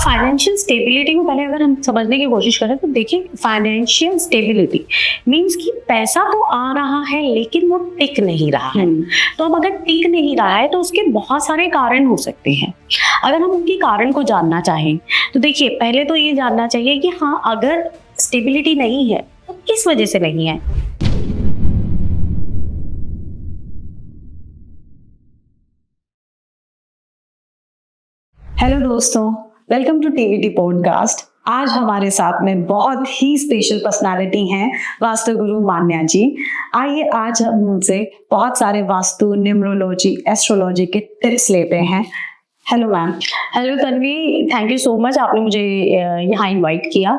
Financial stability को पहले अगर हम समझने की कोशिश करें तो देखिए, फाइनेंशियल स्टेबिलिटी मीन्स कि पैसा तो आ रहा है लेकिन वो टिक नहीं रहा है। तो अब अगर टिक नहीं रहा है तो उसके बहुत सारे कारण हो सकते हैं। अगर हम उनके कारण को जानना चाहें तो देखिए, पहले तो ये जानना चाहिए कि हाँ, अगर स्टेबिलिटी नहीं है तो किस वजह से नहीं है। हेलो दोस्तों, वेलकम टू टीवीटी पॉडकास्ट। आज हमारे साथ में बहुत ही स्पेशल पर्सनालिटी हैं वास्तु गुरु मान्या जी। आइए आज हम उनसे बहुत सारे वास्तु, न्यूमरोलॉजी, एस्ट्रोलॉजी के टिप्स लेते हैं। Hello ma'am. Hello Tanvi, thank you so much, आपने मुझे यहाँ इनवाइट किया।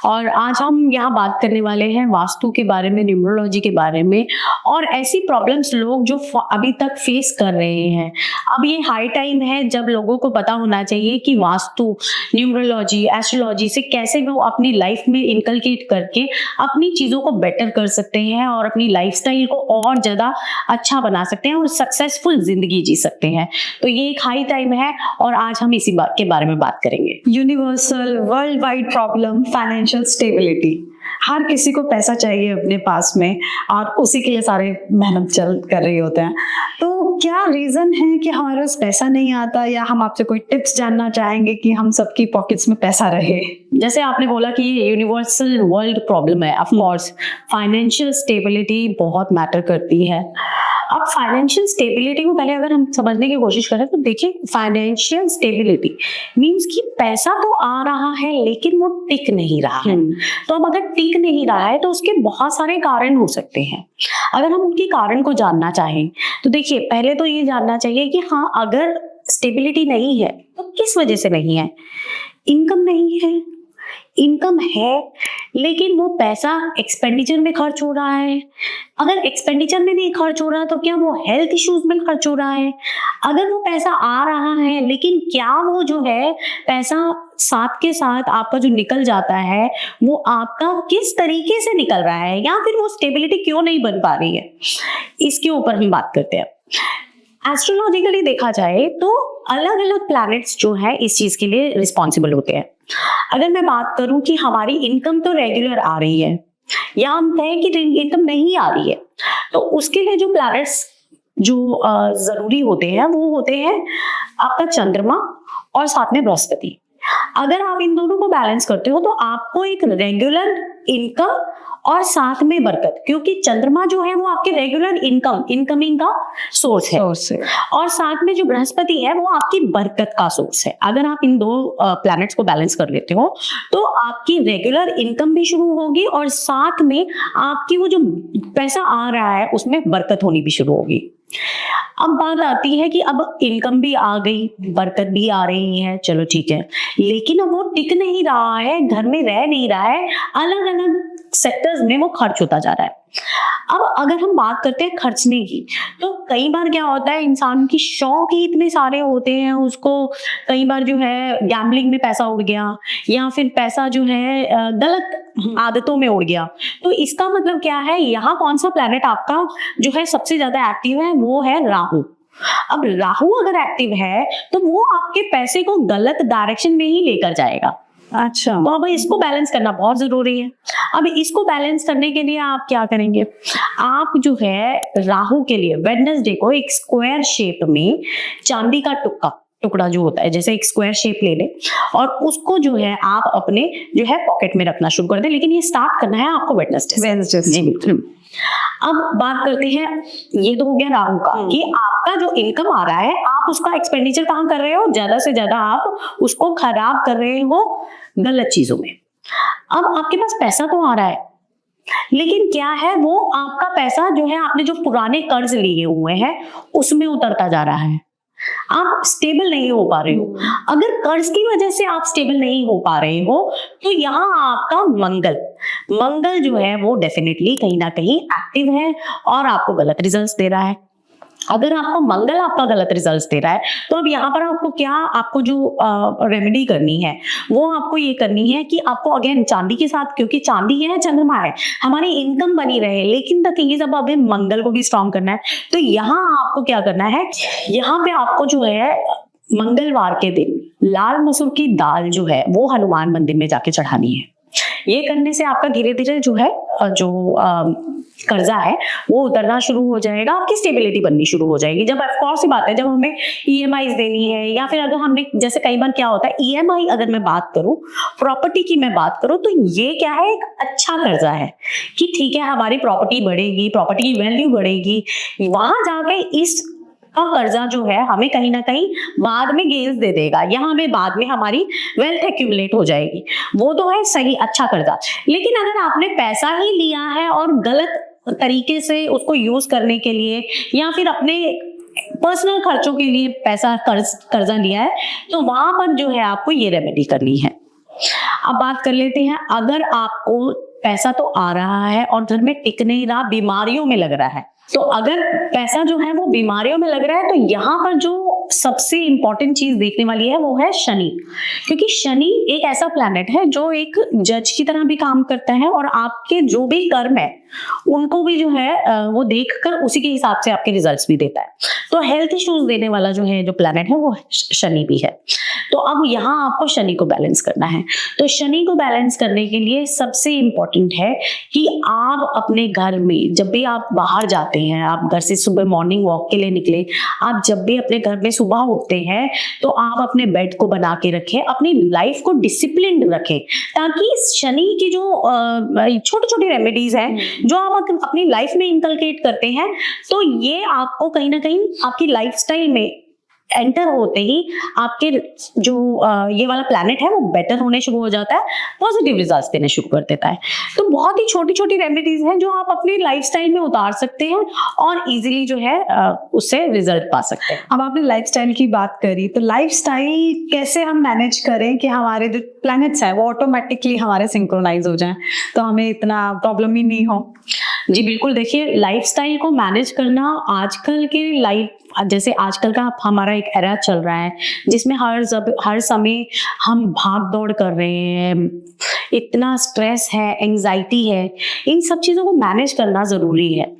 और आज हम यहाँ बात करने वाले हैं वास्तु के बारे में, न्यूमरोलॉजी के बारे में और ऐसी प्रॉब्लम्स लोग जो अभी तक फेस कर रहे हैं। अब ये हाई टाइम है जब लोगों को पता होना चाहिए कि वास्तु, न्यूमरोलॉजी, एस्ट्रोलॉजी से कैसे वो अपनी लाइफ में इनकलकेट करके अपनी चीज़ों को बेटर कर सकते हैं और अपनी लाइफस्टाइल को और ज़्यादा अच्छा बना सकते हैं और सक्सेसफुल जिंदगी जी सकते हैं। तो ये एक हाई टाइम है और आज हम इसी बात के बारे में बात करेंगे। Universal world wide problem financial stability. हर किसी को पैसा चाहिए अपने पास में और उसी के लिए सारे मेहनत कर रहे होते हैं। तो क्या रीजन है कि हमारे पास पैसा नहीं आता, या हम आपसे कोई टिप्स जानना चाहेंगे कि हम सबकी पॉकेट्स में पैसा रहे? जैसे आपने बोला कि ये यूनिवर्सल वर्ल्ड प्रॉब्लम है, ऑफ कोर्स फाइनेंशियल स्टेबिलिटी बहुत मैटर करती है। अब फाइनेंशियल स्टेबिलिटी को पहले अगर हम समझने की कोशिश करें तो देखिए, फाइनेंशियल स्टेबिलिटी मींस कि पैसा तो आ रहा है लेकिन वो टिक नहीं रहा है। तो अब अगर टिक नहीं रहा है तो उसके बहुत सारे कारण हो सकते हैं। अगर हम उनके कारण को जानना चाहें तो देखिए, पहले तो ये जानना चाहिए कि हाँ, अगर स्टेबिलिटी नहीं है तो किस वजह से नहीं है। इनकम नहीं है, इनकम है लेकिन वो पैसा एक्सपेंडिचर में खर्च हो रहा है। अगर एक्सपेंडिचर में नहीं खर्च हो रहा तो क्या वो हेल्थ इश्यूज में खर्च हो रहा है। अगर वो पैसा आ रहा है लेकिन क्या वो जो है पैसा साथ के साथ आपका जो निकल जाता है वो आपका किस तरीके से निकल रहा है, या फिर वो स्टेबिलिटी क्यों नहीं बन पा रही है, इसके ऊपर हम बात करते हैं। एस्ट्रोलॉजिकली देखा जाए तो अलग अलग प्लैनेट्स जो है इस चीज के लिए रिस्पॉन्सिबल होते हैं। अगर मैं बात करूं कि हमारी इनकम तो रेगुलर आ रही है या हम कहें कि इनकम नहीं आ रही है, तो उसके लिए जो प्लैनेट्स जो जरूरी होते हैं वो होते हैं आपका चंद्रमा और साथ में बृहस्पति। अगर आप इन दोनों को बैलेंस करते हो तो आपको एक रेगुलर इनकम और साथ में बरकत, क्योंकि चंद्रमा जो है वो आपके रेगुलर इनकमिंग का सोर्स है और साथ में जो बृहस्पति है वो आपकी बरकत का सोर्स है। अगर आप इन दो प्लैनेट्स को बैलेंस कर लेते हो तो आपकी रेगुलर इनकम भी शुरू होगी और साथ में आपकी वो जो पैसा आ रहा है उसमें बरकत होनी भी शुरू होगी। अब बात आती है कि अब इनकम भी आ गई, बरकत भी आ रही है, चलो ठीक है, लेकिन अब वो टिक नहीं रहा है, घर में रह नहीं रहा है, अलग अलग सेक्टर्स में वो खर्च होता जा रहा है। अब अगर हम बात करते हैं खर्चने की, तो कई बार क्या होता है, इंसान की शौक ही इतने सारे होते हैं, उसको कई बार जो है गैम्बलिंग में पैसा उड़ गया या फिर पैसा जो है गलत आदतों में उड़ गया। तो इसका मतलब क्या है, यहाँ कौन सा प्लैनेट आपका जो है सबसे ज्यादा एक्टिव है, वो है राहु। अब राहु अगर एक्टिव है तो वो आपके पैसे को गलत डायरेक्शन में ही लेकर जाएगा। अच्छा, तो अब इसको बैलेंस करना बहुत जरूरी है। अब इसको बैलेंस करने के लिए आप क्या करेंगे, आप जो है राहु के लिए वेडनेसडे को एक स्क्वायर शेप में चांदी का टुकड़ा जो होता है, जैसे एक स्क्वायर शेप ले ले और उसको जो है आप अपने जो है पॉकेट में रखना शुरू कर दे। लेकिन ये स्टार्ट करना है आपको वेडनेसडे से। अब बात करते हैं, ये तो हो गया राहु का कि आपका जो इनकम आ रहा है आप उसका एक्सपेंडिचर कहाँ कर रहे हो, ज्यादा से ज्यादा आप उसको खराब कर रहे हो गलत चीजों में। अब आपके पास पैसा तो आ रहा है लेकिन क्या है, वो आपका पैसा जो है आपने जो पुराने कर्ज लिए हुए हैं उसमें उतरता जा रहा है। आप स्टेबल नहीं हो पा रहे हो। अगर कर्ज की वजह से आप स्टेबल नहीं हो पा रहे हो तो यहाँ आपका मंगल जो है वो डेफिनेटली कहीं ना कहीं एक्टिव है और आपको गलत रिजल्ट्स दे रहा है। अगर आपको मंगल आपका गलत रिजल्ट्स दे रहा है तो अब यहाँ पर आपको जो रेमेडी करनी है वो आपको ये करनी है कि आपको अगेन चांदी के साथ, क्योंकि चांदी है, चंद्रमा है, हमारी इनकम बनी रहे, लेकिन द थिंग इज अब अभी मंगल को भी स्ट्रॉन्ग करना है। तो यहाँ आपको क्या करना है, यहाँ पे आपको जो है मंगलवार के दिन लाल मसूर की दाल जो है वो हनुमान मंदिर में जाके चढ़ानी है। ये करने से आपका धीरे धीरे जो है कर्जा है वो उतरना शुरू हो जाएगा, आपकी स्टेबिलिटी बननी शुरू हो जाएगी। जब ऑफ कोर्स सी बात है, जब हमें ईएमआई देनी है या फिर अगर हमने, जैसे कई बार क्या होता है, ईएमआई अगर मैं बात करूं, प्रॉपर्टी की मैं बात करूं, तो ये क्या है, एक अच्छा कर्जा है कि ठीक है हमारी प्रॉपर्टी बढ़ेगी, प्रॉपर्टी की वैल्यू बढ़ेगी, वहां जाके इस का कर्जा जो है हमें कहीं ना कहीं बाद में गेन्स दे देगा या हमें बाद में हमारी वेल्थ एक्यूमुलेट हो जाएगी। वो तो है सही अच्छा कर्जा। लेकिन अगर आपने पैसा ही लिया है और गलत तरीके से उसको यूज करने के लिए या फिर अपने पर्सनल खर्चों के लिए पैसा कर्जा लिया है, तो वहां पर जो है आपको ये रेमेडी करनी है। अब बात कर लेते हैं, अगर आपको पैसा तो आ रहा है और घर में टिक नहीं रहा, बीमारियों में लग रहा है, तो अगर पैसा जो है वो बीमारियों में लग रहा है, तो यहाँ पर जो सबसे इंपॉर्टेंट चीज देखने वाली है वो है शनि। क्योंकि शनि एक ऐसा प्लैनेट है जो एक जज की तरह भी काम करता है और आपके जो भी कर्म है उनको भी जो है वो देखकर उसी के हिसाब से आपके रिजल्ट्स भी देता है। तो हेल्थ इश्यूज देने वाला जो है जो प्लैनेट है वो शनि भी है। तो अब यहाँ आपको शनि को बैलेंस करना है। तो शनि को बैलेंस करने के लिए सबसे इंपॉर्टेंट है कि आप अपने घर में जब भी आप बाहर जाते हैं, आप घर से सुबह मॉर्निंग वॉक के लिए निकले, आप जब भी अपने घर में सुबह उठते हैं, तो आप अपने बेड को बना के रखें, अपनी लाइफ को डिसिप्लिन रखें, ताकि शनि की जो छोटी छोटी रेमेडीज हैं जो आप अपनी लाइफ में इंकलकेट करते हैं, तो ये आपको कहीं ना कहीं आपकी लाइफस्टाइल में एंटर होते ही आपके जो ये वाला प्लैनेट है वो बेटर होने शुरू हो जाता है, पॉजिटिव रिजल्ट्स देने शुरू कर देता है। तो बहुत ही छोटी छोटी रेमेडीज हैं जो आप अपनी लाइफस्टाइल में उतार सकते हैं और इजीली जो है उससे रिजल्ट पा सकते हैं। अब आपने लाइफस्टाइल की बात करी, तो लाइफस्टाइल कैसे हम मैनेज करें कि हमारे जो प्लैनेट्स हैं वो ऑटोमेटिकली हमारे सिंक्रोनाइज हो जाएं, तो हमें इतना प्रॉब्लम ही नहीं हो। जी बिल्कुल, देखिए लाइफस्टाइल को मैनेज करना आजकल के जैसे आजकल का हमारा एक एरा चल रहा है जिसमें हर समय हम भाग दौड़ कर रहे हैं, इतना स्ट्रेस है, एंजाइटी है, इन सब चीज़ों को मैनेज करना ज़रूरी है।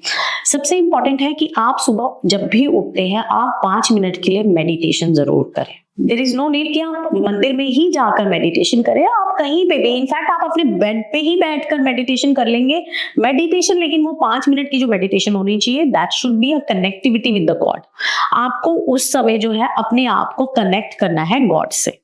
सबसे इम्पॉर्टेंट है कि आप सुबह जब भी उठते हैं आप 5 मिनट के लिए मेडिटेशन ज़रूर करें। देयर इज नो नीड कि आप मंदिर में ही जाकर मेडिटेशन करें, आप कहीं पे भी, इनफैक्ट आप अपने बेड पे ही बैठकर मेडिटेशन कर लेंगे मेडिटेशन। लेकिन वो 5 मिनट की जो मेडिटेशन होनी चाहिए, that should be a connectivity with the God. आपको उस समय जो है अपने आप को कनेक्ट करना है गॉड से।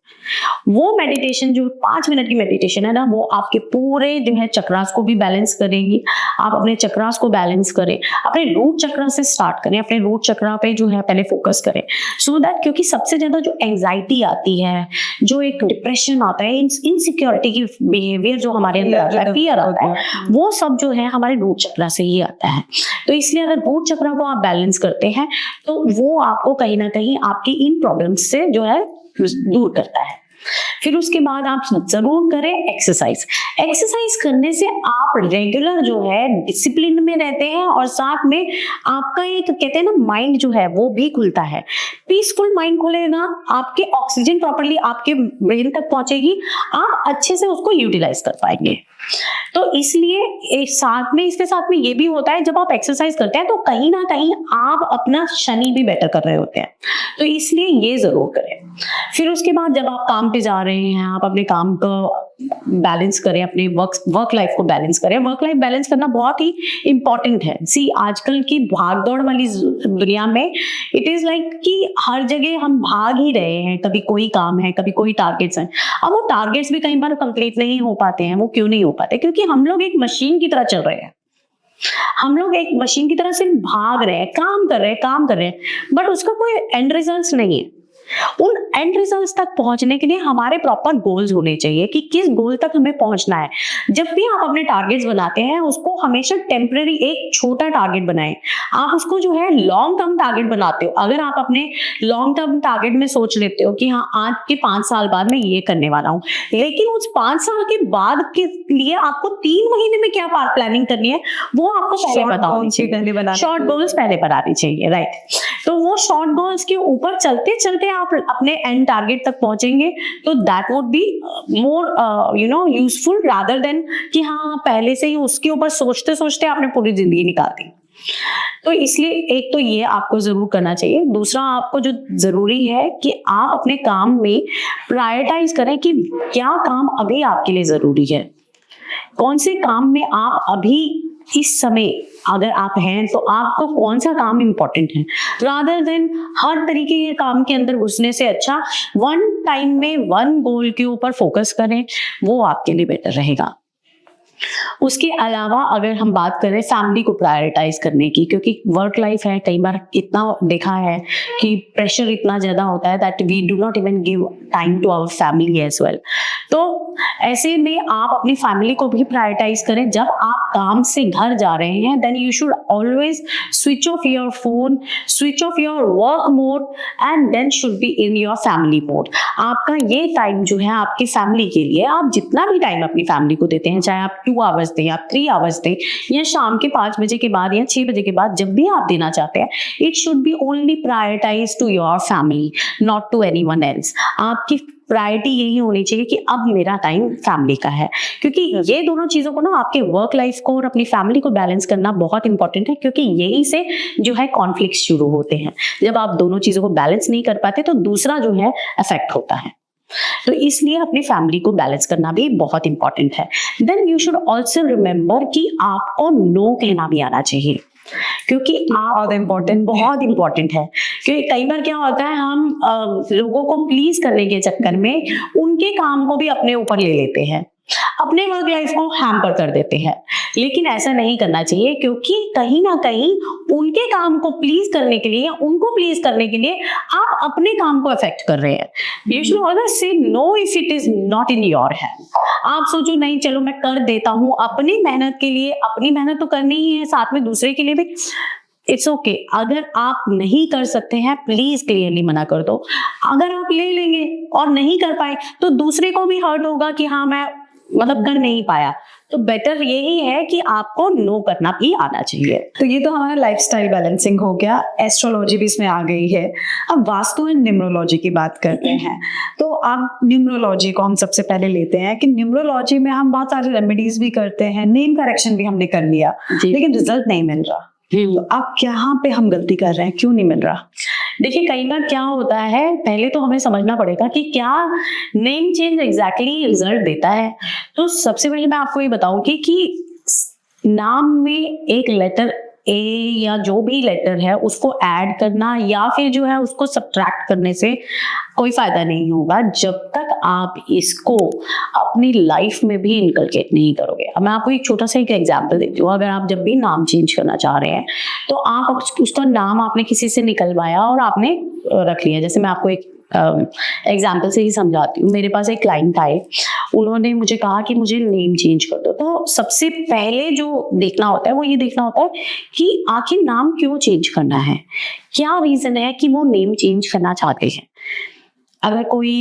वो मेडिटेशन जो 5 मिनट की मेडिटेशन है ना, वो आपके पूरे जो है चक्रास को भी बैलेंस करेगी। आप अपने चक्रास को बैलेंस करें, अपने रूट चक्रा से स्टार्ट करें, अपने रूट चक्रा पे जो है पहले फोकस करें, सो दैट, क्योंकि सबसे ज्यादा जो एंजाइटी आती है, जो एक डिप्रेशन आता है, इनसिक्योरिटी की बिहेवियर जो हमारे अंदर आता है, फियर आता है, वो सब जो है हमारे रूट चक्रा से ही आता है। तो इसलिए अगर रूट चक्रा को आप बैलेंस करते हैं तो वो आपको कहीं ना कहीं आपकी इन प्रॉब्लम्स से जो है दूर करता है। फिर उसके बाद आप जरूर करें एक्सरसाइज। एक्सरसाइज करने से आप रेगुलर जो है डिसिप्लिन में रहते हैं और साथ में आपका एक कहते हैं ना माइंड जो है वो भी खुलता है। पीसफुल माइंड खुलेगा, आपके ऑक्सीजन प्रॉपर्ली आपके ब्रेन तक पहुंचेगी, आप अच्छे से उसको यूटिलाइज कर पाएंगे। तो इसलिए इसके साथ में ये भी होता है, जब आप एक्सरसाइज करते हैं तो कहीं ना कहीं आप अपना शनि भी बेटर कर रहे होते हैं, तो इसलिए ये जरूर करें। फिर उसके बाद जब आप काम पे जा रहे हैं, आप अपने काम को बैलेंस करें, अपने वर्क लाइफ को बैलेंस करें। वर्क लाइफ बैलेंस करना बहुत ही इंपॉर्टेंट है। सी आजकल की भाग दौड़ वाली दुनिया में इट इज लाइक कि हर जगह हम भाग ही रहे हैं, कभी कोई काम है, कभी कोई टारगेट्स हैं। अब वो टारगेट्स भी कई बार कंप्लीट नहीं हो पाते हैं। वो क्यों नहीं हो पाते? क्योंकि हम लोग एक मशीन की तरह चल रहे हैं, हम लोग एक मशीन की तरह सिर्फ भाग रहे हैं, काम कर रहे हैं, बट उसका कोई एंड रिजल्ट नहीं है। उन एंड रिजल्ट्स तक पहुंचने के लिए हमारे प्रॉपर गोल्स होने चाहिए कि किस गोल तक हमें पहुंचना है। जब भी आप अपने टारगेट्स बनाते हैं उसको हमेशा टेम्पररी एक छोटा टारगेट बनाएं। आप उसको जो है लॉन्ग टर्म टारगेट बनाते हो। अगर आप अपने लॉन्ग टर्म टारगेट में सोच लेते हो कि हाँ आज के 5 साल बाद मैं ये करने वाला हूँ, लेकिन उस 5 साल के बाद के लिए आपको 3 महीने में क्या प्लानिंग करनी है वो आपको पहले पता होनी चाहिए। शॉर्ट गोल्स पहले बनानी चाहिए, राइट। तो वो शॉर्ट गोल्स के ऊपर चलते चलते आप अपने एंड टारगेट तक पहुंचेंगे, तो that would be more useful rather than कि हाँ पहले से ही उसके ऊपर सोचते सोचते आपने पूरी जिंदगी निकाल दी। तो इसलिए एक तो ये आपको जरूर करना चाहिए। दूसरा, आपको जो जरूरी है कि आप अपने काम में प्रायोरिटाइज करें कि क्या काम अभी आपके लिए जरूरी है, कौन से काम में आप अभी इस समय अगर आप हैं तो आपको कौन सा काम इम्पोर्टेंट है, रादर देन हर तरीके के काम के अंदर घुसने से अच्छा वन टाइम में वन गोल के ऊपर फोकस करें, वो आपके लिए बेटर रहेगा। उसके अलावा अगर हम बात करें फैमिली को प्रायोरिटाइज करने की, क्योंकि वर्क लाइफ है, कई बार इतना देखा है कि प्रेशर इतना ज़्यादा होता है that we do not even give time to our family as well. तो ऐसे में आप अपनी फैमिली को भी प्रायोरिटाइज करें। जब आप काम से घर जा रहे हैं then you should always switch off your phone, switch off your work mode and then should be in your family mode. आपका ये टाइम जो है आपकी फैमिली के लिए, आप जितना भी टाइम अपनी फैमिली को देते हैं, चाहे आप 2 आवर्स दें, आप 3 आवर्स दें, या शाम के 5 बजे के बाद या 6 बजे के बाद, जब भी आप देना चाहते हैं, it should be only prioritise to your family, not to anyone else. आपकी प्रायोरिटी यही होनी चाहिए कि अब मेरा टाइम फैमिली का है, क्योंकि ये दोनों चीजों को ना, आपके वर्क लाइफ को और अपनी फैमिली को बैलेंस करना बहुत इंपॉर्टेंट है, क्योंकि यही से जो है कॉन्फ्लिक्ट शुरू होते हैं। जब आप दोनों चीजों को बैलेंस नहीं कर पाते तो दूसरा जो है अफेक्ट होता है। तो इसलिए अपनी फैमिली को बैलेंस करना भी बहुत इंपॉर्टेंट है। Then you should also remember कि आपको नो कहना भी आना चाहिए, क्योंकि आप बहुत इम्पोर्टेंट है। क्योंकि कई बार क्या होता है, हम लोगों को प्लीज करने के चक्कर में उनके काम को भी अपने ऊपर ले लेते हैं, अपने वर्क लाइफ को हैम्पर कर देते हैं। लेकिन ऐसा नहीं करना चाहिए, क्योंकि कहीं ना कहीं उनके काम को प्लीज करने के लिए या उनको प्लीज करने के लिए आप अपने काम को अफेक्ट कर रहे हैं। You should always say know if it is not in your hand. आप सोचो नहीं, चलो मैं कर देता हूँ, अपनी मेहनत के लिए, अपनी मेहनत तो करनी ही है, साथ में दूसरे के लिए भी इट्स ओके। अगर आप नहीं कर सकते हैं प्लीज क्लियरली मना कर दो। अगर आप ले लेंगे और नहीं कर पाए तो दूसरे को भी हर्ट होगा कि हाँ मैं मतलब कर नहीं पाया। तो बेटर यही है कि आपको नो करना भी आना चाहिए। तो ये तो हमारा लाइफस्टाइल बैलेंसिंग हो गया, एस्ट्रोलॉजी भी इसमें आ गई है। अब वास्तु एंड न्यूमरोलॉजी की बात करते हैं। तो अब न्यूमरोलॉजी को हम सबसे पहले लेते हैं कि न्यूमरोलॉजी में हम बहुत सारे रेमेडीज भी करते हैं, नेम करेक्शन भी हमने कर लिया, लेकिन रिजल्ट नहीं मिल रहा। तो अब यहाँ पे हम गलती कर रहे हैं, क्यों नहीं मिल रहा? देखिए, कई बार क्या होता है, पहले तो हमें समझना पड़ेगा कि क्या नेम चेंज एग्जैक्टली रिजल्ट देता है। तो सबसे पहले मैं आपको ये बताऊंगी कि नाम में एक लेटर ए या जो भी लेटर है उसको ऐड करना या फिर जो है उसको सब्ट्रैक्ट करने से कोई फायदा नहीं होगा जब तक आप इसको अपनी लाइफ में भी इनकलकेट नहीं करोगे। अब मैं आपको एक छोटा सा एक एग्जांपल देती हूँ। अगर आप जब भी नाम चेंज करना चाह रहे हैं तो आप उसका नाम आपने किसी से निकलवाया और आपने रख लिया। जैसे मैं आपको एक एग्जाम्पल से ही समझाती हूँ। मेरे पास एक क्लाइंट आए, उन्होंने मुझे कहा कि मुझे नेम चेंज कर दो। तो सबसे पहले जो देखना होता है वो ये देखना होता है कि आखिर नाम क्यों चेंज करना है, क्या रीजन है कि वो नेम चेंज करना चाहते हैं। अगर कोई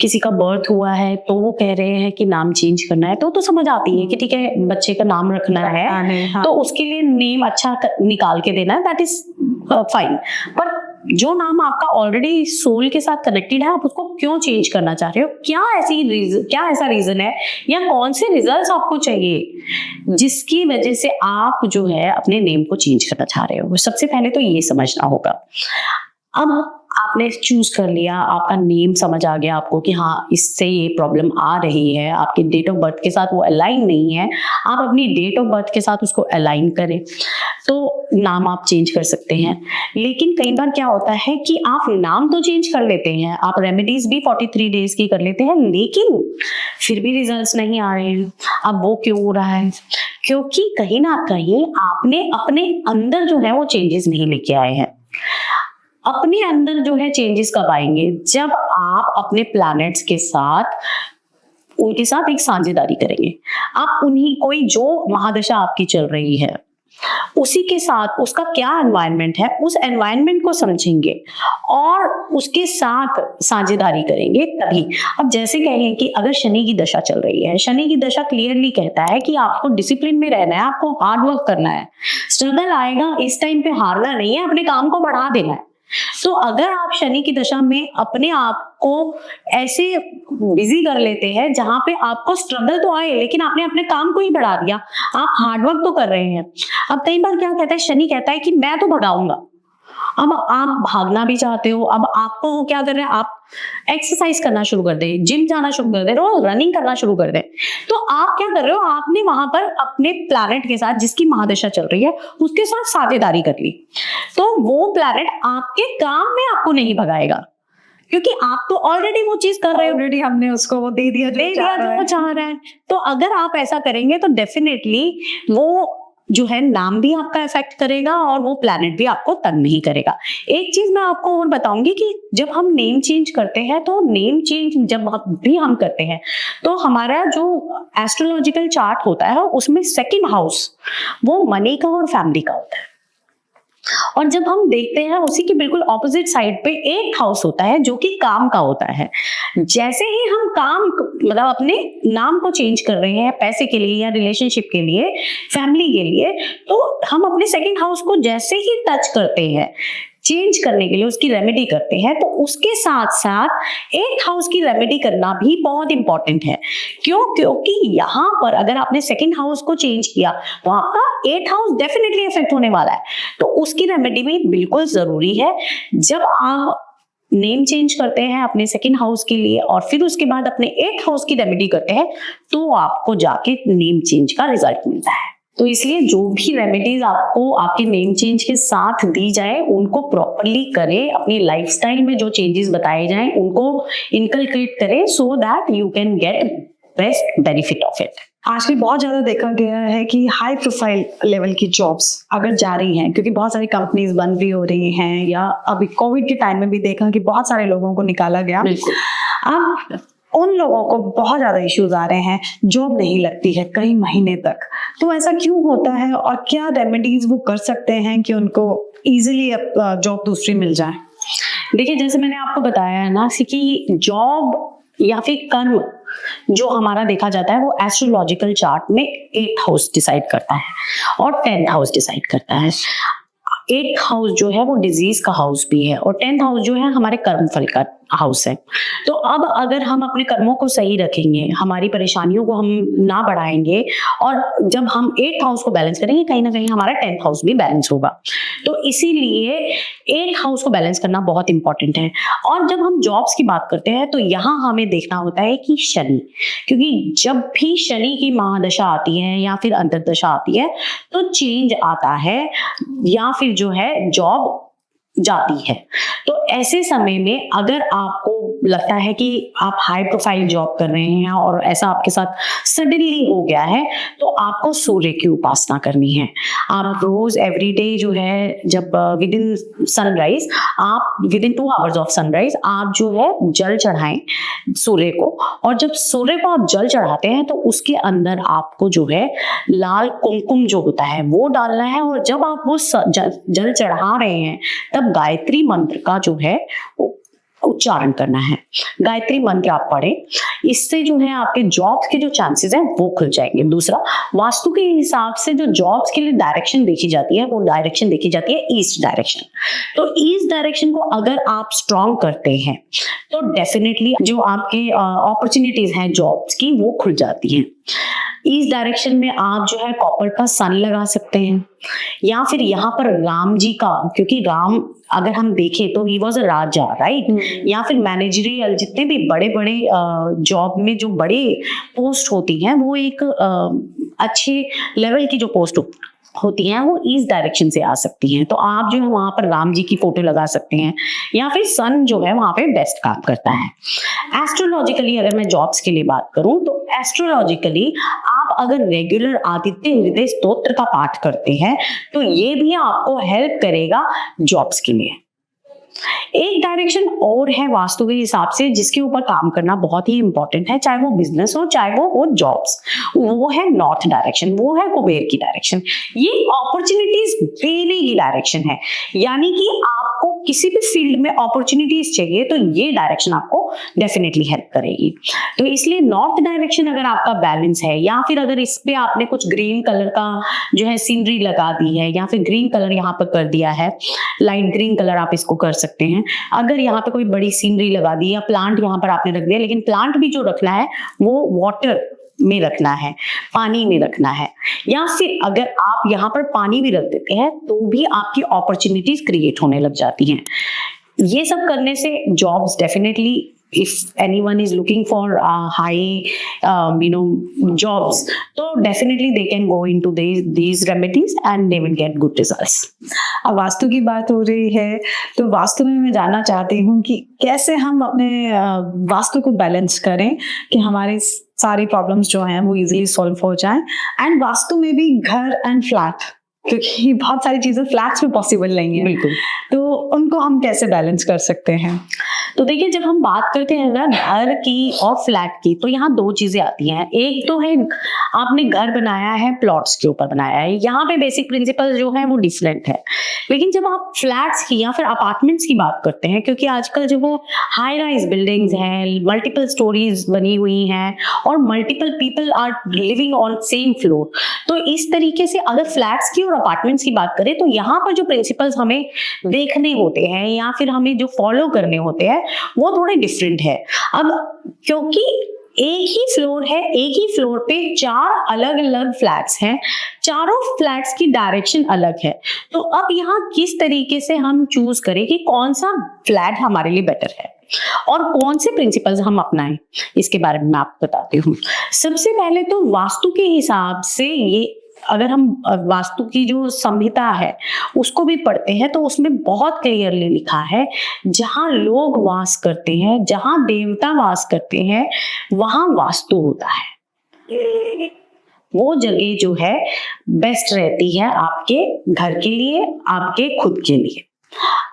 किसी का बर्थ हुआ है तो वो कह रहे हैं कि नाम चेंज करना है, तो समझ आती है कि ठीक है बच्चे का नाम रखना है, हाँ। तो उसके लिए नेम अच्छा निकाल के देना है, दैट इज फाइन। पर जो नाम आपका ऑलरेडी सोल के साथ कनेक्टेड है, आप उसको क्यों चेंज करना चाह रहे हो? क्या ऐसा रीजन है या कौन से रिजल्ट्स आपको चाहिए जिसकी वजह से आप जो है अपने नेम को चेंज करना चाह रहे हो? सबसे पहले तो ये समझना होगा। अब आपने चूज कर लिया, आपका नेम समझ आ गया आपको कि हाँ इससे ये प्रॉब्लम आ रही है, आपके डेट ऑफ बर्थ के साथ वो अलाइन नहीं है, आप अपनी डेट ऑफ बर्थ के साथ उसको अलाइन करें तो नाम आप चेंज कर सकते हैं। लेकिन कई बार क्या होता है कि आप नाम तो चेंज कर लेते हैं, आप रेमेडीज भी 43 डेज की कर लेते हैं, लेकिन फिर भी रिजल्ट्स नहीं आ रहे हैं। अब वो क्यों हो रहा है? क्योंकि कहीं ना कहीं आपने अपने अंदर जो है वो चेंजेस नहीं लेके आए हैं। अपने अंदर जो है चेंजेस कब आएंगे? जब आप अपने प्लैनेट्स के साथ उनके साथ एक साझेदारी करेंगे। आप उन्हीं कोई जो महादशा आपकी चल रही है उसी के साथ उसका क्या एनवायरनमेंट है, उस एनवायरनमेंट को समझेंगे और उसके साथ साझेदारी करेंगे तभी। अब जैसे कहें कि अगर शनि की दशा चल रही है, शनि की दशा क्लियरली कहता है कि आपको डिसिप्लिन में रहना है, आपको हार्ड वर्क करना है, स्ट्रगल आएगा, इस टाइम पे हारना नहीं है, अपने काम को बढ़ा देना है। तो अगर आप शनि की दशा में अपने आप को ऐसे बिजी कर लेते हैं जहां पे आपको स्ट्रगल तो आए लेकिन आपने अपने काम को ही बढ़ा दिया, आप हार्डवर्क तो कर रहे हैं। अब कई बार क्या कहता है शनि, कहता है कि मैं तो भगाऊंगा। अब आप भागना भी चाहते हो, अब आपको क्या कर रहे हैं, आप एक्सरसाइज करना शुरू कर दे, जिम जाना शुरू कर दे, रोज रनिंग करना शुरू कर दे। तो आप क्या कर रहे हो, आपने वहां पर अपने प्लैनेट के साथ जिसकी महादशा चल रही है उसके साथ साझेदारी कर ली। तो वो प्लैनेट आपके काम में आपको नहीं भगाएगा, क्योंकि आप तो ऑलरेडी वो चीज कर रहे हो, ऑलरेडी हमने उसको वो दे दिया जो वो चाह रहा है। तो अगर आप ऐसा करेंगे तो डेफिनेटली वो जो है नाम भी आपका इफेक्ट करेगा और वो प्लैनेट भी आपको तंग नहीं करेगा। एक चीज मैं आपको और बताऊंगी कि जब हम नेम चेंज करते हैं तो नेम चेंज जब भी हम करते हैं तो हमारा जो एस्ट्रोलॉजिकल चार्ट होता है उसमें सेकंड हाउस वो मनी का और फैमिली का होता है, और जब हम देखते हैं उसी के बिल्कुल ऑपोजिट साइड पे एक हाउस होता है जो कि काम का होता है। जैसे ही हम काम मतलब अपने नाम को चेंज कर रहे हैं पैसे के लिए या रिलेशनशिप के लिए, फैमिली के लिए, तो हम अपने सेकंड हाउस को जैसे ही टच करते हैं, चेंज करने के लिए उसकी रेमेडी करते हैं, तो उसके साथ साथ एक हाउस की रेमेडी करना भी बहुत इंपॉर्टेंट है। क्यों? क्योंकि यहाँ पर अगर आपने सेकंड हाउस को चेंज किया तो आपका एट हाउस डेफिनेटली इफेक्ट होने वाला है। तो उसकी रेमेडी भी बिल्कुल जरूरी है। जब आप नेम चेंज करते हैं अपने सेकंड हाउस के लिए और फिर उसके बाद अपने एट हाउस की रेमेडी करते हैं तो आपको जाके नेम चेंज का रिजल्ट मिलता है। तो इसलिए जो भी रेमेडीज आपको आपके नेम चेंज के साथ दी जाए उनको प्रॉपरली करें, अपनी लाइफस्टाइल में जो चेंजेस बताए जाएं उनको इनकलकेट करें so that you can get best benefit of it. आजकल बहुत ज्यादा देखा गया है कि हाई प्रोफाइल लेवल की जॉब्स अगर जा रही हैं, क्योंकि बहुत सारी कंपनीज बंद भी हो रही हैं, या अभी कोविड के टाइम में भी देखा कि बहुत सारे लोगों को निकाला गया। अब उन लोगों को बहुत ज्यादा इश्यूज आ रहे हैं, जॉब नहीं लगती है कई महीने तक। तो ऐसा क्यों होता है और क्या रेमेडीज वो कर सकते हैं कि उनको इजीली जॉब दूसरी मिल जाए? देखिए, जैसे मैंने आपको बताया है ना कि जॉब या फिर कर्म जो हमारा देखा जाता है वो एस्ट्रोलॉजिकल चार्ट में 8th हाउस डिसाइड करता है और 10th हाउस डिसाइड करता है। 8th हाउस जो है वो डिजीज का हाउस भी है और 10th हाउस जो है हमारे कर्म फल का हाउस है। तो अब अगर हम अपने कर्मों को सही रखेंगे, हमारी परेशानियों को हम ना बढ़ाएंगे और जब हम 8th हाउस को बैलेंस करेंगे, कहीं ना कहीं हमारा 10th हाउस भी बैलेंस होगा। तो इसीलिए 8th हाउस को बैलेंस करना बहुत इंपॉर्टेंट है। और जब हम जॉब्स की बात करते हैं तो यहाँ हमें देखना होता है कि शनि, क्योंकि जब भी शनि की महादशा आती है या फिर अंतर्दशा आती है तो चेंज आता है या फिर जो है जॉब जाती है। तो ऐसे समय में अगर आपको लगता है कि आप हाई प्रोफाइल जॉब कर रहे हैं और ऐसा आपके साथ सडनली हो गया है तो आपको सूर्य की उपासना करनी है। आप रोज एवरीडे जो है जब विद इन सनराइज, आप with in 2 hours of sunrise आप जो है जल चढ़ाएं सूर्य को, और जब सूर्य को आप जल चढ़ाते हैं तो उसके अंदर आपको जो है लाल कुमकुम जो होता है वो डालना है। और जब आप वो जल चढ़ा रहे हैं तब गायत्री मंत्र का जो है उच्चारण करना है। गायत्री मंत्र आप पढ़ें, इससे जो है आपके जॉब्स के जो चांसेस हैं वो खुल जाएंगे। दूसरा, वास्तु के हिसाब से जो जॉब्स के लिए डायरेक्शन देखी जाती है वो डायरेक्शन देखी जाती है ईस्ट डायरेक्शन। तो ईस्ट डायरेक्शन को अगर आप स्ट्रॉन्ग करते हैं तो डेफिनेटली जो आपके अपॉर्चुनिटीज हैं जॉब्स की वो खुल जाती हैं। ईस्ट डायरेक्शन में आप जो है कॉपर का सन लगा सकते हैं, या फिर यहाँ पर राम जी का, क्योंकि राम अगर हम देखें तो he was a Raja, right, या फिर मैनेजरियल जितने भी बड़े बड़े जॉब में जो बड़े पोस्ट होती हैं वो एक अच्छे लेवल की जो पोस्ट होती हैं वो ईस्ट डायरेक्शन से आ सकती हैं। तो आप जो है वहां पर राम जी की फोटो लगा सकते हैं, या फिर सन जो है वहां पे बेस्ट काम करता है। एस्ट्रोलॉजिकली अगर मैं जॉब्स के लिए बात करूं तो एस्ट्रोलॉजिकली आप अगर रेगुलर आदित्य हृदय स्तोत्र का पाठ करते हैं तो ये भी आपको हेल्प करेगा जॉब्स के लिए। एक डायरेक्शन और है वास्तु के हिसाब से जिसके ऊपर काम करना बहुत ही इंपॉर्टेंट है, चाहे वो बिजनेस हो चाहे वो हो जॉब्स, वो है नॉर्थ डायरेक्शन, वो है कुबेर की डायरेक्शन। ये अपॉर्चुनिटीज देने की डायरेक्शन है, यानी कि आपको किसी भी फील्ड में अपॉर्चुनिटीज चाहिए तो ये डायरेक्शन आपको डेफिनेटली हेल्प करेगी। तो इसलिए नॉर्थ डायरेक्शन अगर आपका बैलेंस है, या फिर अगर इस पे आपने कुछ ग्रीन कलर का जो है सीनरी लगा दी है, या फिर ग्रीन कलर यहाँ पर कर दिया है, लाइट ग्रीन कलर आप इसको कर सकते हैं। अगर यहाँ पे कोई बड़ी सीनरी लगा दी या प्लांट यहाँ पर आपने रख दिया, लेकिन प्लांट भी जो रखना है वो वाटर में रखना है, पानी में रखना है, या फिर अगर आप यहाँ पर पानी भी रख देते हैं तो भी आपकी अपॉर्चुनिटीज क्रिएट होने लग जाती हैं। ये सब करने से jobs definitely, if anyone is looking for high jobs, तो definitely they can go into these remedies and they will get good results. अब वास्तु की बात हो रही है तो वास्तु में मैं जानना चाहती हूँ कि कैसे हम अपने वास्तु को बैलेंस करें कि हमारे सारी प्रॉब्लम्स जो हैं वो इजीली सॉल्व हो जाएं। एंड वास्तु में भी घर एंड फ्लैट, क्योंकि बहुत सारी चीजें फ्लैट्स में पॉसिबल नहीं है, बिल्कुल, तो उनको हम कैसे बैलेंस कर सकते हैं? तो देखिए, जब हम बात करते हैं ना घर की और फ्लैट की, तो यहाँ दो चीजें आती हैं। एक तो है आपने घर बनाया है, प्लॉट्स के ऊपर बनाया है, यहाँ पे बेसिक प्रिंसिपल जो है वो डिफरेंट है। लेकिन जब आप फ्लैट्स की या फिर अपार्टमेंट्स की बात करते हैं, क्योंकि आजकल जो वो हाई राइज बिल्डिंग्स हैं, मल्टीपल स्टोरीज बनी हुई हैं और multiple people are living on same floor, तो इस तरीके से अगर फ्लैट्स की और अपार्टमेंट्स की बात करें तो यहाँ पर जो प्रिंसिपल्स हमें देखने होते हैं या फिर हमें जो फॉलो करने होते हैं वो थोड़े डिफरेंट है। अब क्योंकि एक ही फ्लोर है, एक ही फ्लोर पे 4 अलग अलग फ्लैट्स हैं, चारों फ्लैट्स की डायरेक्शन अलग है, तो अब यहाँ किस तरीके से हम चूज करें कि कौन सा फ्लैट हमारे लिए बेटर है और कौन से प्रिंसिपल्स हम अपनाएं, इसके बारे में मैं आपको बताती हूँ। सबसे पहले तो वास्तु के हिसाब से, ये अगर हम वास्तु की जो संहिता है उसको भी पढ़ते हैं तो उसमें बहुत क्लियरली लिखा है, जहां लोग वास करते हैं, जहां देवता वास करते हैं, वहां वास्तु होता है। वो जगह जो है बेस्ट रहती है आपके घर के लिए, आपके खुद के लिए।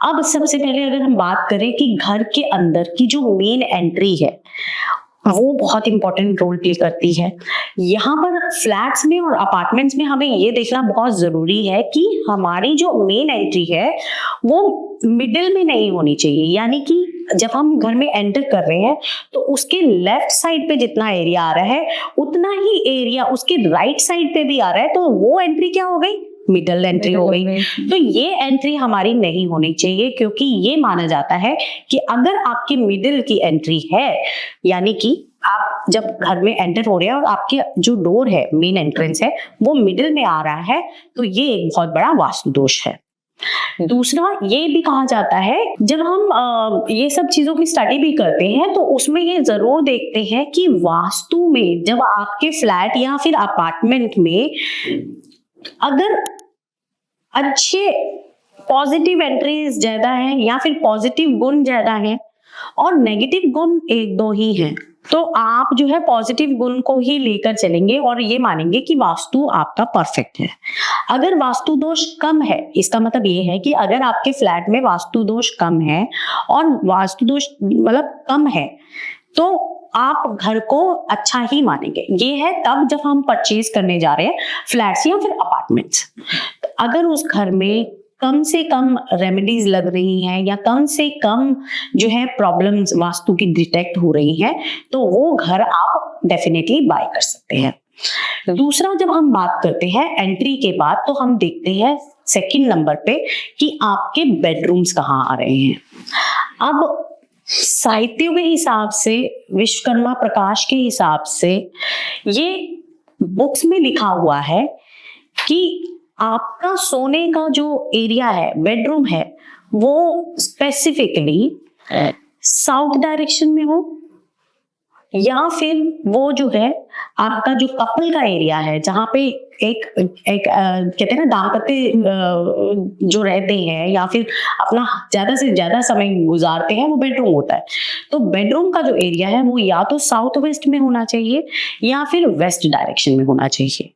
अब सबसे पहले अगर हम बात करें कि घर के अंदर की जो मेन एंट्री है वो बहुत इंपॉर्टेंट रोल प्ले करती है। यहाँ पर फ्लैट्स में और अपार्टमेंट्स में हमें ये देखना बहुत जरूरी है कि हमारी जो मेन एंट्री है वो मिडिल में नहीं होनी चाहिए, यानी कि जब हम घर में एंटर कर रहे हैं तो उसके लेफ्ट साइड पे जितना एरिया आ रहा है उतना ही एरिया उसके राइट साइड पे भी आ रहा है, तो वो एंट्री क्या हो गई? मिडल एंट्री हो गई। तो ये एंट्री हमारी नहीं होनी चाहिए, क्योंकि ये माना जाता है कि अगर आपकी मिडिल की एंट्री है, यानी कि आप जब घर में एंटर हो रहे हैं और आपके जो डोर है, मेन एंट्रेंस है, वो मिडिल में आ रहा है, तो ये एक बहुत बड़ा वास्तु दोष है। दूसरा, ये भी कहा जाता है, जब हम ये सब चीजों की स्टडी भी करते हैं तो उसमें ये जरूर देखते हैं कि वास्तु में जब आपके फ्लैट या फिर अपार्टमेंट में अगर अच्छे पॉजिटिव एंट्रीज ज्यादा है या फिर पॉजिटिव गुण ज्यादा है और नेगेटिव गुण 1-2 ही हैं, तो आप जो है पॉजिटिव गुण को ही लेकर चलेंगे और ये मानेंगे कि वास्तु आपका परफेक्ट है। अगर वास्तु दोष कम है, इसका मतलब ये है कि अगर आपके फ्लैट में वास्तु दोष कम है और वास्तु दोष मतलब कम है, तो आप घर को अच्छा ही मानेंगे। ये है तब जब हम परचेज करने जा रहे हैं फ्लैट्स या फिर अपार्टमेंट्स। अगर उस घर में कम से कम रेमेडीज लग रही हैं या कम से कम जो है प्रॉब्लम्स वास्तु की डिटेक्ट हो रही हैं, तो वो घर आप डेफिनेटली बाय कर सकते हैं। दूसरा, जब हम बात करते हैं एंट्री के बाद, तो हम देखते हैं सेकंड नंबर पे कि आपके बेडरूम्स कहाँ आ रहे हैं। अब साहित्य के हिसाब से, विश्वकर्मा प्रकाश के हिसाब से, ये बुक्स में लिखा हुआ है कि आपका सोने का जो एरिया है, बेडरूम है, वो स्पेसिफिकली साउथ डायरेक्शन में हो, या फिर वो जो है आपका जो कपल का एरिया है, जहाँ पे एक कहते हैं ना दाम्पत्य जो रहते हैं या फिर अपना ज्यादा से ज्यादा समय गुजारते हैं, वो बेडरूम होता है। तो बेडरूम का जो एरिया है वो या तो साउथ वेस्ट में होना चाहिए या फिर वेस्ट डायरेक्शन में होना चाहिए।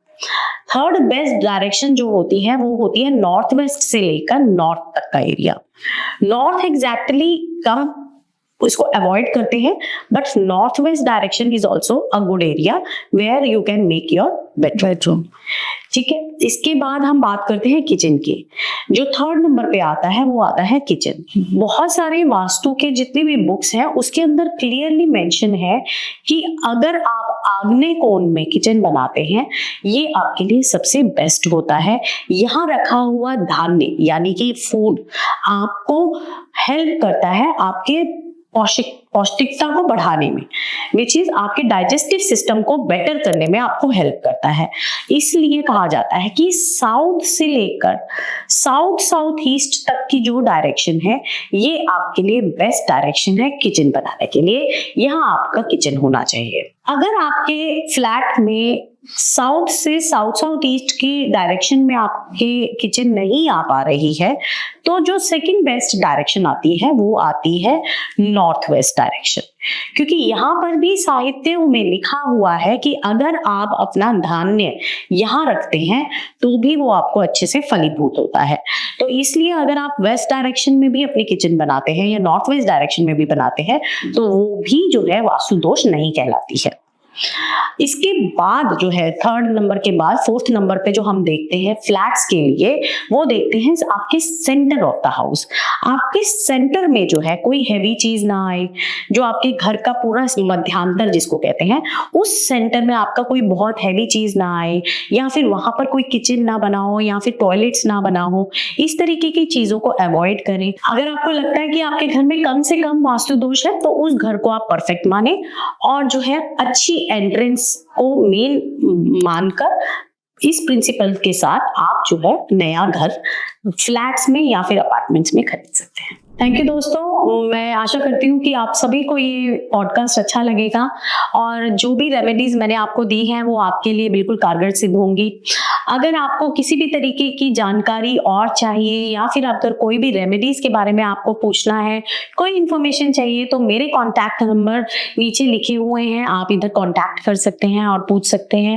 थर्ड बेस्ट डायरेक्शन जो होती है वो होती है नॉर्थ वेस्ट से लेकर नॉर्थ तक का एरिया। नॉर्थ एग्जैक्टली कम इसको अवॉइड करते हैं, but north west direction is also a good area where you can make your bedroom. ठीक है, इसके बाद हम बात करते हैं किचन की। जो थर्ड नंबर पे आता है वो आता है किचन। बहुत सारे वास्तु के जितने भी बुक्स हैं उसके अंदर क्लियरली मेंशन है कि अगर आप आग्नेय कोण में किचन बनाते हैं, ये आपके लिए सबसे बेस्ट होता है। यहाँ रखा हुआ धान्य यानी कि फूड आपको हेल्प करता है आपके पौष्टिकता को बढ़ाने में, विच इज आपके डाइजेस्टिव सिस्टम को बेटर करने में आपको हेल्प करता है। इसलिए कहा जाता है कि साउथ से लेकर साउथ ईस्ट तक की जो डायरेक्शन है ये आपके लिए बेस्ट डायरेक्शन है किचन बनाने के लिए। यहाँ आपका किचन होना चाहिए। अगर आपके फ्लैट में साउथ से साउथ ईस्ट की डायरेक्शन में आपके किचन नहीं आ पा रही है, तो जो सेकंड बेस्ट डायरेक्शन आती है वो आती है नॉर्थ वेस्ट डायरेक्शन, क्योंकि यहाँ पर भी साहित्य में लिखा हुआ है कि अगर आप अपना धान्य यहाँ रखते हैं तो भी वो आपको अच्छे से फलीभूत होता है। तो इसलिए अगर आप वेस्ट डायरेक्शन में भी अपनी किचन बनाते हैं या नॉर्थ वेस्ट डायरेक्शन में भी बनाते हैं तो वो भी जो है वास्तु दोष नहीं कहलाती है। इसके बाद जो है थर्ड नंबर के बाद फोर्थ नंबर पे जो हम देखते हैं फ्लैट्स के लिए, वो देखते हैं आपके सेंटर ऑफ द हाउस। आपके सेंटर में जो है कोई हैवी चीज ना आए, जो आपके घर का पूरा मध्यांतर जिसको कहते हैं उस सेंटर में आपका कोई बहुत हैवी चीज ना आए, या फिर वहां पर कोई किचन ना बना हो या फिर टॉयलेट्स ना बना हो। इस तरीके की चीजों को अवॉइड करें। अगर आपको लगता है कि आपके घर में कम से कम वास्तु दोष है तो उस घर को आप परफेक्ट माने और जो है अच्छी एंट्रेंस को मेन मानकर इस प्रिंसिपल के साथ आप जो है नया घर फ्लैट्स में या फिर अपार्टमेंट्स में खरीद सकते हैं। थैंक यू दोस्तों, मैं आशा करती हूँ कि आप सभी को ये पॉडकास्ट अच्छा लगेगा और जो भी रेमेडीज मैंने आपको दी हैं वो आपके लिए बिल्कुल कारगर सिद्ध होंगी। अगर आपको किसी भी तरीके की जानकारी और चाहिए या फिर अगर कोई भी रेमेडीज के बारे में आपको पूछना है, कोई इन्फॉर्मेशन चाहिए, तो मेरे कॉन्टैक्ट नंबर नीचे लिखे हुए हैं, आप इधर कॉन्टैक्ट कर सकते हैं और पूछ सकते हैं।